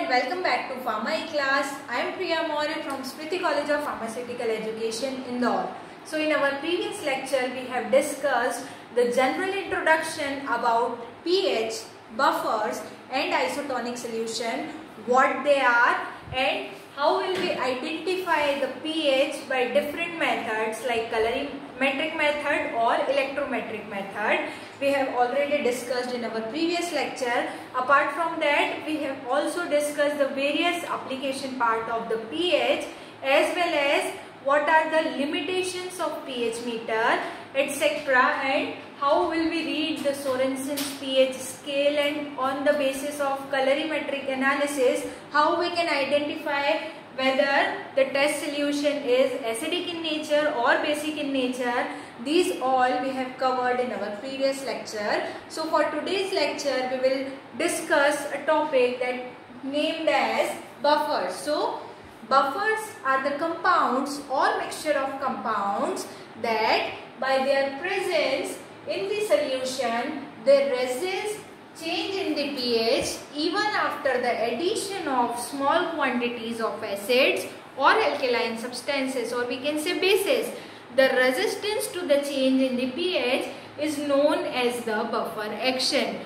and welcome back to Pharma class. I am Priya Maurya from Smriti College of Pharmaceutical Education, Indore. So in our previous lecture, we have discussed the general introduction about pH, buffers and isotonic solution, what they are and how will we identify the pH by different methods like colorimetric method or electrometric method. We have already discussed in our previous lecture. Apart from that, we have also discussed the various application part of the pH as well as what are the limitations of pH meter, etc. and how will we read the Sorensen's pH scale, and on the basis of colorimetric analysis, how we can identify whether the test solution is acidic in nature or basic in nature. These all we have covered in our previous lecture. So for today's lecture, we will discuss a topic that named as buffers. So buffers are the compounds or mixture of compounds that by their presence in the solution, they resist change in the pH even after the addition of small quantities of acids or alkaline substances, or we can say bases. The resistance to the change in the pH is known as the buffer action,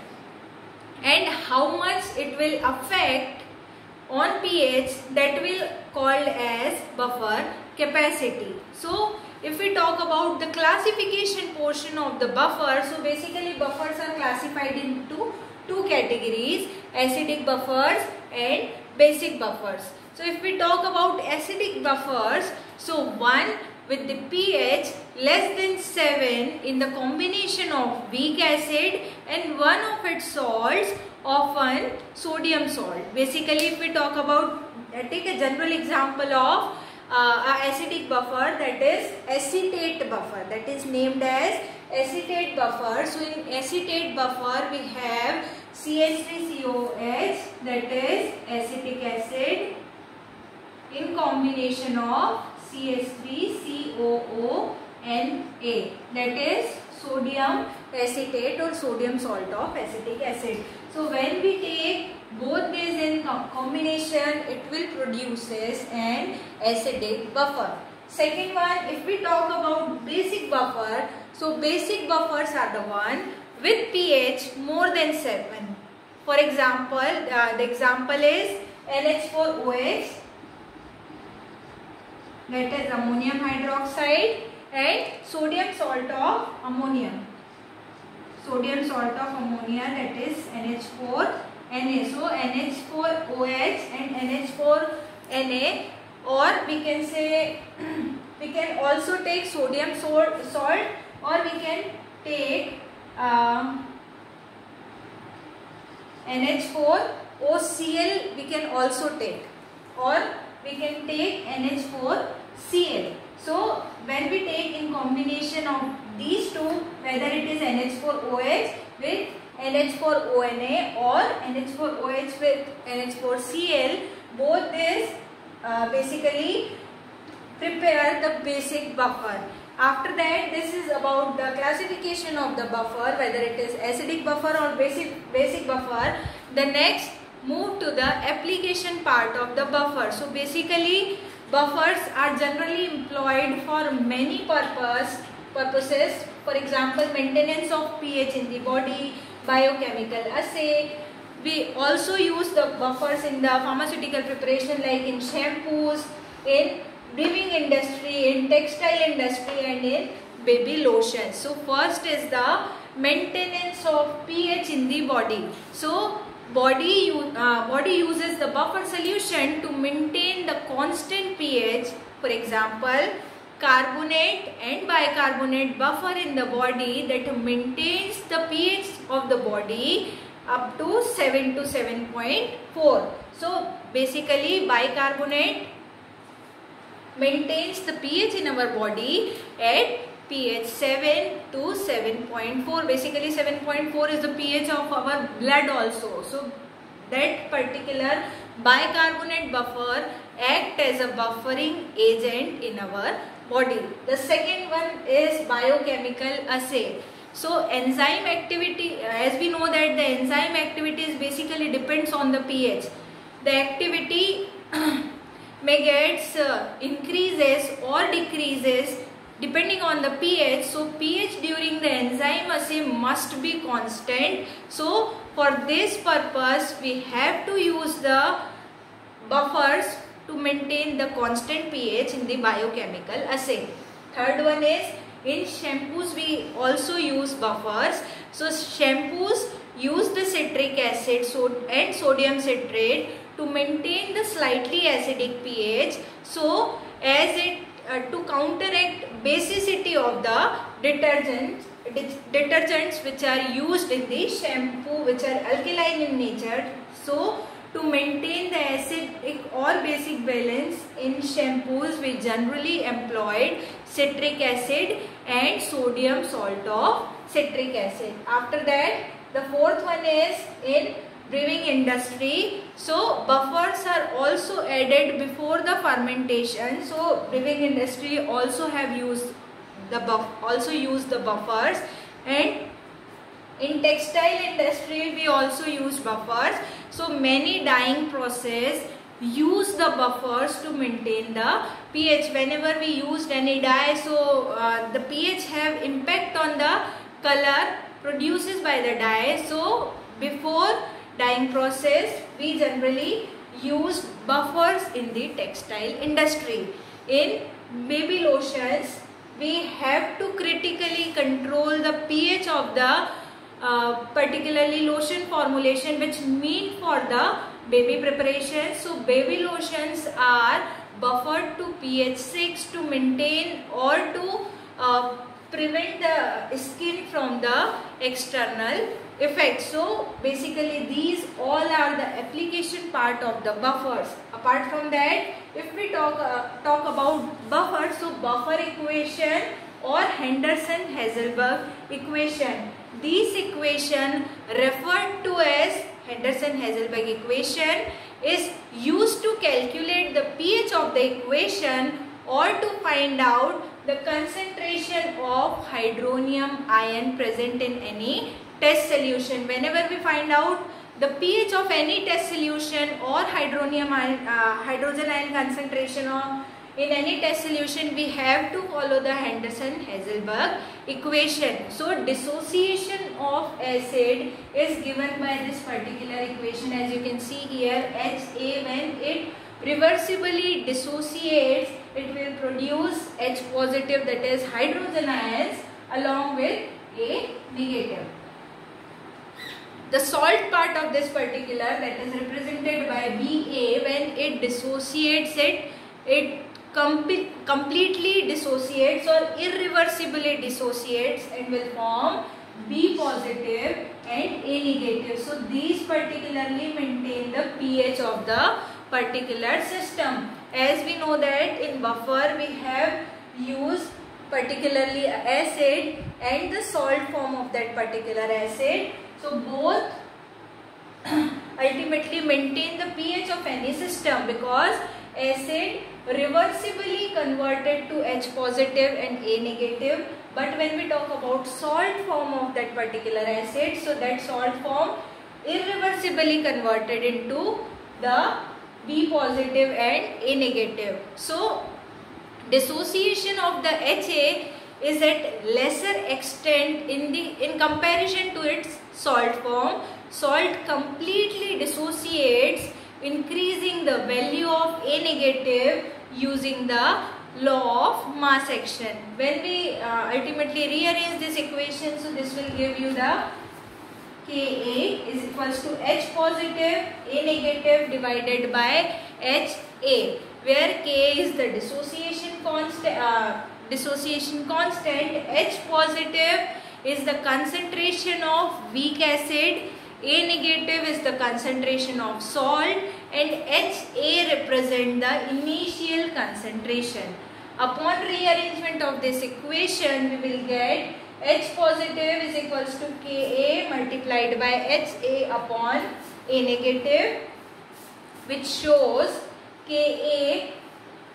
and how much it will affect on pH, that will called as buffer capacity. So if we talk about the classification portion of the buffer, so basically buffers are classified into two categories, acidic buffers and basic buffers. So if we talk about acidic buffers, so one with the pH less than 7 in the combination of weak acid and one of its salts, often sodium salt. Basically if we talk about, take a general example of acidic buffer, that is acetate buffer, that is named as acetate buffer. So in acetate buffer we have CH3COH, that is acetic acid, in combination of CH3COONA, that is sodium acetate or sodium salt of acetic acid. So when we take both these in combination, it will produces an acidic buffer. Second one, if we talk about basic buffer, so basic buffers are the one with pH more than 7. For example, the example is NH4OH, that is ammonium hydroxide, and sodium salt of ammonium. Sodium salt of ammonia, that is NH4Na. So NH4OH and NH4Na, or we can say we can also take sodium salt, or we can take NH4OCl we can also take, or we can take NH4Cl. So when we take in combination of these two, whether it is NH4OH with NH4ONA or NH4OH with NH4Cl, both this basically prepare the basic buffer. After that, this is about the classification of the buffer, whether it is acidic buffer or basic buffer. The next, move to the application part of the buffer. So basically buffers are generally employed for many purposes. For example, maintenance of pH in the body, biochemical assay. We also use the buffers in the pharmaceutical preparation, like in shampoos, in brewing industry, in textile industry and in baby lotion. So first is the maintenance of pH in the body. So body uses the buffer solution to maintain the constant pH. For example, carbonate and bicarbonate buffer in the body that maintains the pH of the body up to 7 to 7.4. So basically bicarbonate maintains the pH in our body at pH 7 to 7.4. Basically 7.4 is the pH of our blood also. So that particular bicarbonate buffer acts as a buffering agent in our body. The second one is biochemical assay. So enzyme activity, as we know that the enzyme activities basically depends on the pH. the activity may gets increases or decreases depending on the pH. So pH during the enzyme assay must be constant. So for this purpose we have to use the buffers to maintain the constant pH in the biochemical assay. Third one is, in shampoos we also use buffers. So shampoos use the citric acid and sodium citrate to maintain the slightly acidic pH, so as it to counteract basicity of the detergents which are used in the shampoo, which are alkaline in nature. So to maintain the acidic or basic balance in shampoos, we generally employed citric acid and sodium salt of citric acid. After that, the fourth one is in brewing industry. So buffers are also added before the fermentation. So brewing industry also have used the buffers, and in textile industry we also use buffers. So many dyeing process use the buffers to maintain the pH. Whenever we used any dye, so the pH have impact on the color produces by the dye. So before dyeing process we generally use buffers in the textile industry. In baby lotions we have to critically control the pH of the particularly lotion formulation, which mean for the baby preparation. So baby lotions are buffered to pH 6 to maintain or to prevent the skin from the external effects. So basically these all are the application part of the buffers. Apart from that, if we talk about buffers, so buffer equation or Henderson-Haselbalch equation. This equation referred to as Henderson-Haselbalch equation is used to calculate the pH of the equation or to find out the concentration of hydronium ion present in any test solution. Whenever we find out the pH of any test solution or hydrogen ion concentration or in any test solution, we have to follow the Henderson-Haselbalch equation. So dissociation of acid is given by this particular equation, as you can see here, HA. When it reversibly dissociates, it will produce H positive, that is hydrogen ions, along with A negative. The salt part of this particular, that is represented by Ba, when it dissociates it completely dissociates or irreversibly dissociates and will form B positive and A negative. So these particularly maintain the pH of the particular system. As we know that in buffer we have used particularly acid and the salt form of that particular acid. So both ultimately maintain the pH of any system, because acid reversibly converted to H positive and A negative. But when we talk about salt form of that particular acid, so that salt form irreversibly converted into the B positive and A negative. So dissociation of the HA is at lesser extent in comparison to its salt form. Salt completely dissociates, increasing the value of A negative using the law of mass action. When we ultimately rearrange this equation, so this will give you the Ka is equals to H positive A negative divided by HA, where K is the dissociation constant, H positive is the concentration of weak acid, A negative is the concentration of salt, and HA represent the initial concentration. Upon rearrangement of this equation, we will get H positive is equals to Ka multiplied by HA upon A negative, which shows Ka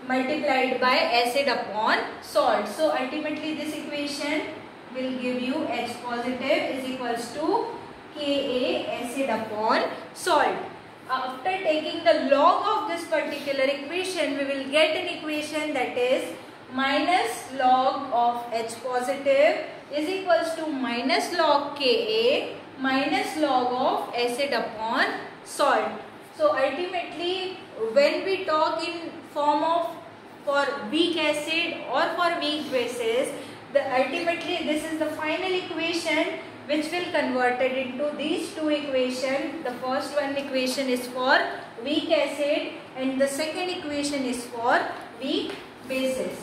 multiplied by acid upon salt. So ultimately this equation will give you H positive is equals to Ka acid upon salt. After taking the log of this particular equation, we will get an equation that is minus log of H positive is equals to minus log Ka minus log of acid upon salt. So ultimately, when we talk in form of for weak acid or for weak bases, ultimately this is the final equation which will converted into these two equations. The first one equation is for weak acid and the second equation is for weak bases.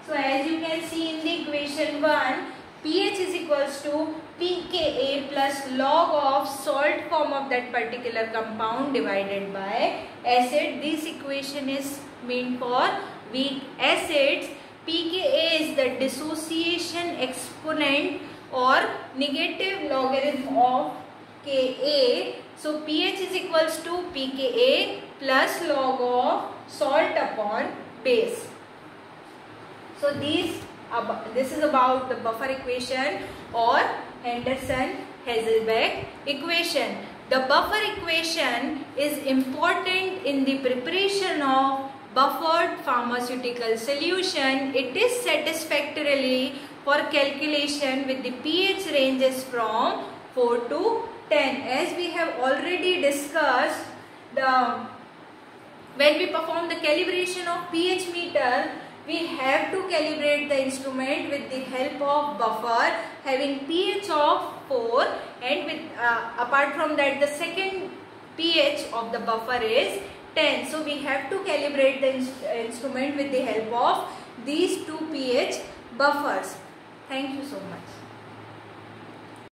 So as you can see in the equation 1, pH is equals to pKa plus log of salt form of that particular compound divided by acid. This equation is meant for weak acids. pKa is the dissociation exponent or negative logarithm of Ka. So pH is equals to pKa plus log of salt upon base. So this is about the buffer equation or Henderson-Hasselbalch equation. The buffer equation is important in the preparation of buffered pharmaceutical solution. It is satisfactorily for calculation with the pH ranges from 4 to 10. As we have already discussed, when we perform the calibration of pH meter, we have to calibrate the instrument with the help of buffer having pH of 4, and with apart from that the second pH of the buffer is 10. So we have to calibrate the instrument with the help of these two pH buffers. Thank you so much.